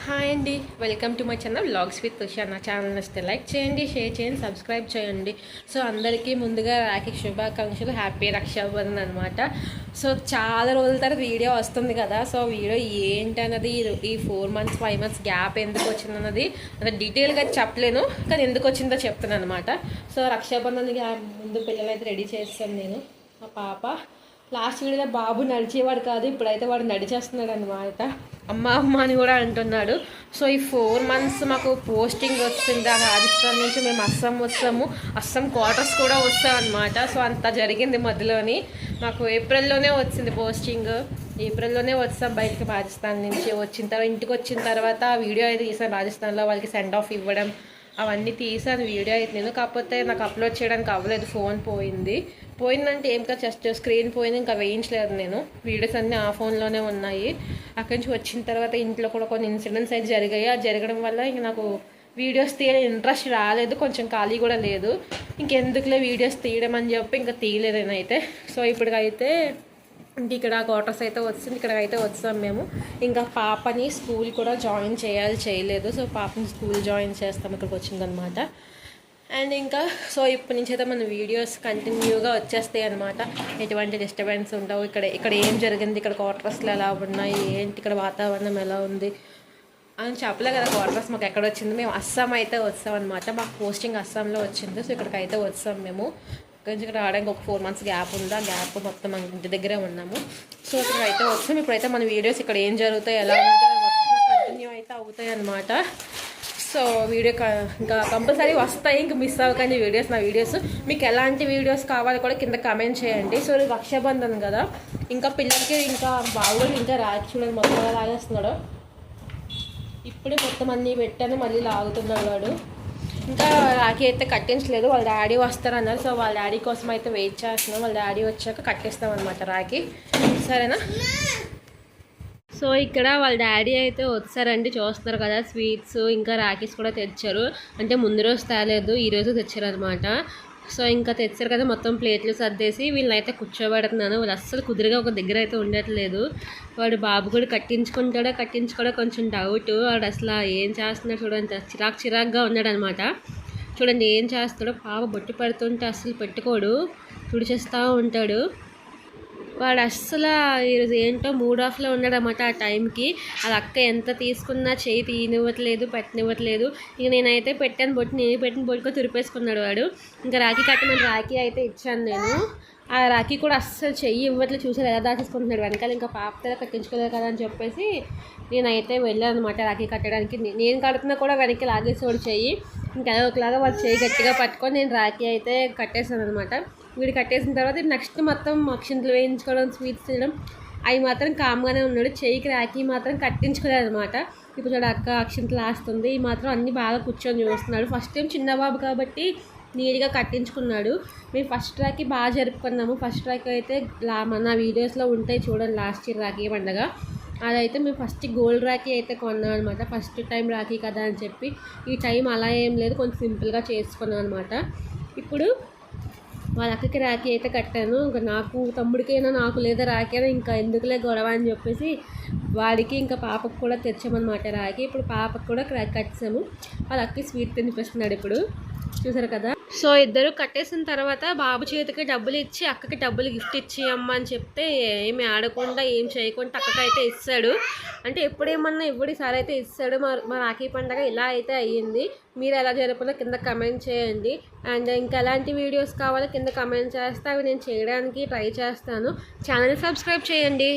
Hi అండి, welcome to my channel vlogs with Usha. నా channel నచ్చితే లైక్ చేయండి, షేర్ చేయండి, సబ్స్క్రైబ్ చేయండి. సో అందరికీ ముందుగా రాఖీ శుభాకాంక్షలు, హ్యాపీ రక్షాబంధన్ అనమాట. సో చాలా రోజుల తర్వాత వీడియో వస్తుంది కదా. సో వీడియో ఏంటన్నది ఈ 4 months 5 months గ్యాప్ ఎందుకు వచ్చిందన్నది అంటే డీటెయిల్గా చెప్పలేను, కానీ ఎందుకు వచ్చిందో చెప్తాను అనమాట. సో రక్షాబంధన్కి ముందు పిల్లలైతే రెడీ చేస్తాను నేను. మా పాప లాస్ట్ వీడియోలో బాబు నడిచేవాడు కాదు, ఇప్పుడైతే వాడు నడిచేస్తున్నాడు అనమాట. అమ్మ అమ్మ అని కూడా అంటున్నాడు. సో ఈ 4 months మాకు పోస్టింగ్ వచ్చింది. రాజస్థాన్ నుంచి మేము అస్సాం క్వార్టర్స్ కూడా వస్తామన్నమాట. సో అంత జరిగింది మధ్యలోని. మాకు ఏప్రిల్లోనే వచ్చింది పోస్టింగ్. ఏప్రిల్లోనే వచ్చాం బయటకి రాజస్థాన్ నుంచి. ఇంటికి వచ్చిన తర్వాత వీడియో అయితే తీసాను. రాజస్థాన్లో వాళ్ళకి సెండ్ ఆఫ్ ఇవ్వడం అవన్నీ తీసాను వీడియో అయితే నేను. కాకపోతే నాకు అప్లోడ్ చేయడానికి అవ్వలేదు, ఫోన్ పోయిందంటే ఏం కాదు, జస్ట్ స్క్రీన్ పోయింది, ఇంకా వేయించలేదు నేను. వీడియోస్ అన్నీ ఆ ఫోన్లోనే ఉన్నాయి. అక్కడి నుంచి వచ్చిన తర్వాత ఇంట్లో కూడా కొన్ని ఇన్సిడెంట్స్ అయితే జరిగాయి. అది జరగడం వల్ల ఇంక నాకు వీడియోస్ తీయడం ఇంట్రెస్ట్ రాలేదు, కొంచెం ఖాళీ కూడా లేదు. ఇంకెందుకులే వీడియోస్ తీయడం అని చెప్పి ఇంకా తీయలేదు నేనైతే. సో ఇప్పటికైతే ఇక్కడ క్వార్టర్స్ అయితే వచ్చింది, ఇక్కడికైతే వచ్చాం మేము. ఇంకా పాపని స్కూల్ కూడా చేయలేదు. సో పాపని స్కూల్ జాయిన్ చేస్తాం ఇక్కడికి వచ్చిందనమాట. అండ్ ఇంకా సో ఇప్పటి నుంచి అయితే మన వీడియోస్ కంటిన్యూగా వచ్చేస్తాయి అనమాట. ఎటువంటి డిస్టర్బెన్స్ ఉండవు. ఇక్కడ ఏం జరిగింది, ఇక్కడ క్వార్టర్స్లో ఎలా ఉన్నాయి, ఏంటి ఇక్కడ వాతావరణం ఎలా ఉంది అని చెప్పలే కదా. క్వార్టర్స్ మాకు ఎక్కడ వచ్చింది, మేము అస్సాం అయితే వచ్చామన్నమాట. మాకు పోస్టింగ్ అస్సాంలో వచ్చింది. సో ఇక్కడికైతే వచ్చాం మేము. ఇక్కడ రావడానికి ఒక 4 months గ్యాప్ ఉంది. ఆ గ్యాప్ మొత్తం మన ఇంటి దగ్గరే ఉన్నాము. సో ఇక్కడైతే వచ్చాం. ఇప్పుడైతే మన వీడియోస్ ఇక్కడ ఏం జరుగుతాయి, ఎలా ఉంటాయో కంటిన్యూ అయితే అవుతాయి అనమాట. సో వీడియో ఇంకా కంపల్సరీ వస్తాయి, ఇంక మిస్ అవ్వకండి వీడియోస్. నా వీడియోస్ మీకు ఎలాంటి వీడియోస్ కావాలో కూడా కింద కామెంట్ చేయండి. సో రక్షాబంధన్ కదా, ఇంకా పిల్లలకి ఇంకా బాగా ఇంకా రాఖీ చూడండి మొత్తం లాగేస్తున్నాడు. ఇప్పుడే మొత్తం అన్నీ పెట్టాను, మళ్ళీ లాగుతున్నాడు వాడు. ఇంకా రాఖీ అయితే కట్టించలేదు, వాళ్ళ డాడీ వస్తారన్నారు. సో వాళ్ళ డాడీ కోసం అయితే వెయిట్ చేస్తున్నాం. వాళ్ళ డాడీ వచ్చాక కట్టిస్తాం అనమాట రాఖీ, సరేనా. సో ఇక్కడ వాళ్ళ డాడీ అయితే వచ్చారండి, చూస్తున్నారు కదా. స్వీట్స్ ఇంకా రాఖీస్ కూడా తెచ్చారు. అంటే ముందు రోజు తేలేదు, ఈరోజు తెచ్చారు అనమాట. సో ఇంకా తెచ్చారు కదా, మొత్తం ప్లేట్లు సర్దేసి వీళ్ళనైతే కూర్చోబెడుతున్నాను. వాళ్ళు అస్సలు కుదురుగా ఒక దగ్గర అయితే ఉండట్లేదు. వాడు బాబు కూడా కట్టించుకోవడం కొంచెం డౌట్. వాడు అసలు ఏం చేస్తున్నాడు చూడండి, చిరాగ్గా ఉన్నాడు అనమాట. చూడండి ఏం చేస్తాడో. పాప బొట్టు పెడుతుంటే అస్సలు పెట్టుకోడు, తుడిచేస్తూ ఉంటాడు. వాడు అస్సలు ఈరోజు ఏంటో మూడ్ ఆఫ్లో ఉన్నాడన్నమాట. ఆ టైంకి అది అక్క ఎంత తీసుకున్నా చేయి తీయనివ్వట్లేదు, పెట్టనివ్వట్లేదు. ఇక నేనైతే పెట్టిన బొట్టుకో తురిపేసుకున్నాడు వాడు. ఇంకా రాఖీ కట్టమని రాఖీ అయితే ఇచ్చాను నేను. ఆ రాఖీ కూడా అస్సలు చెయ్యి ఇవ్వట్లేదు. చూసారు ఎలా దాచేసుకుంటున్నాడు వెనకాల. ఇంకా పాపతో కట్టించుకోలేదు కదా అని చెప్పేసి నేనైతే వెళ్ళాను అనమాట రాఖీ కట్టడానికి. నేను కడుతున్నా కూడా వెనక్కి లాగేసేవాడు చెయ్యి. ఇంకా ఒకలాగా వాడు చెయ్యి గట్టిగా పట్టుకొని నేను రాఖీ అయితే కట్టేసాను అనమాట. వీడు కట్టేసిన తర్వాత నెక్స్ట్ మొత్తం అక్షింతలు వేయించుకోవడం, స్వీట్స్ తినడం అవి మాత్రం కామ్గానే ఉన్నాడు. చెయ్యికి రాఖీ మాత్రం కట్టించుకోలేదు అనమాట. ఇప్పుడు చూడ అక్క అక్షింతలు వేస్తుంది, ఈ మాత్రం అన్నీ బాగా కూర్చొని చూస్తున్నాడు. ఫస్ట్ టైం చిన్నబాబు కాబట్టి నీట్గా కట్టించుకున్నాడు. మేము ఫస్ట్ రాఖీ బాగా జరుపుకున్నాము. ఫస్ట్ రాఖీ అయితే మన వీడియోస్లో ఉంటాయి చూడండి, లాస్ట్ ఇయర్ రాఖీ పండుగ. అదైతే మేము ఫస్ట్ గోల్డ్ రాఖీ అయితే కొన్నాం అనమాట. ఫస్ట్ టైం రాఖీ కదా అని చెప్పి. ఈ టైం అలా ఏం లేదు, కొంచెం సింపుల్గా చేసుకున్నాం అనమాట. ఇప్పుడు వాళ్ళ అక్కకి రాఖీ అయితే కట్టాను. ఇంకా నాకు తమ్ముడికైనా నాకు లేదా రాఖీ అయినా ఇంకా ఎందుకులే గొడవ అని చెప్పేసి వాడికి ఇంకా పాపకు కూడా తెచ్చామన్నమాట రాఖీ. ఇప్పుడు పాపకు కూడా కట్టాము. వాళ్ళ అక్కకి స్వీట్ తినిపిస్తున్నాడు ఇప్పుడు, చూసారు కదా. సో ఇద్దరు కట్టేసిన తర్వాత బాబు చేతికి డబ్బులు ఇచ్చి అక్కకి డబ్బులు గిఫ్ట్ ఇచ్చి అమ్మ అని చెప్తే ఏమి ఆడకుండా ఏం చేయకుండా అక్కకైతే ఇస్తాడు. అంటే ఎప్పుడేమన్నా ఈసారి అయితే ఇస్తాడు. మా రాఖీ పండుగ ఇలా అయితే అయ్యింది. మీరు ఎలా జరుపులో కింద కమెంట్ చేయండి. అండ్ ఇంకా ఎలాంటి వీడియోస్ కావాలో కింద కమెంట్ చేస్తే అవి నేను చేయడానికి ట్రై చేస్తాను. ఛానల్ సబ్స్క్రైబ్ చేయండి.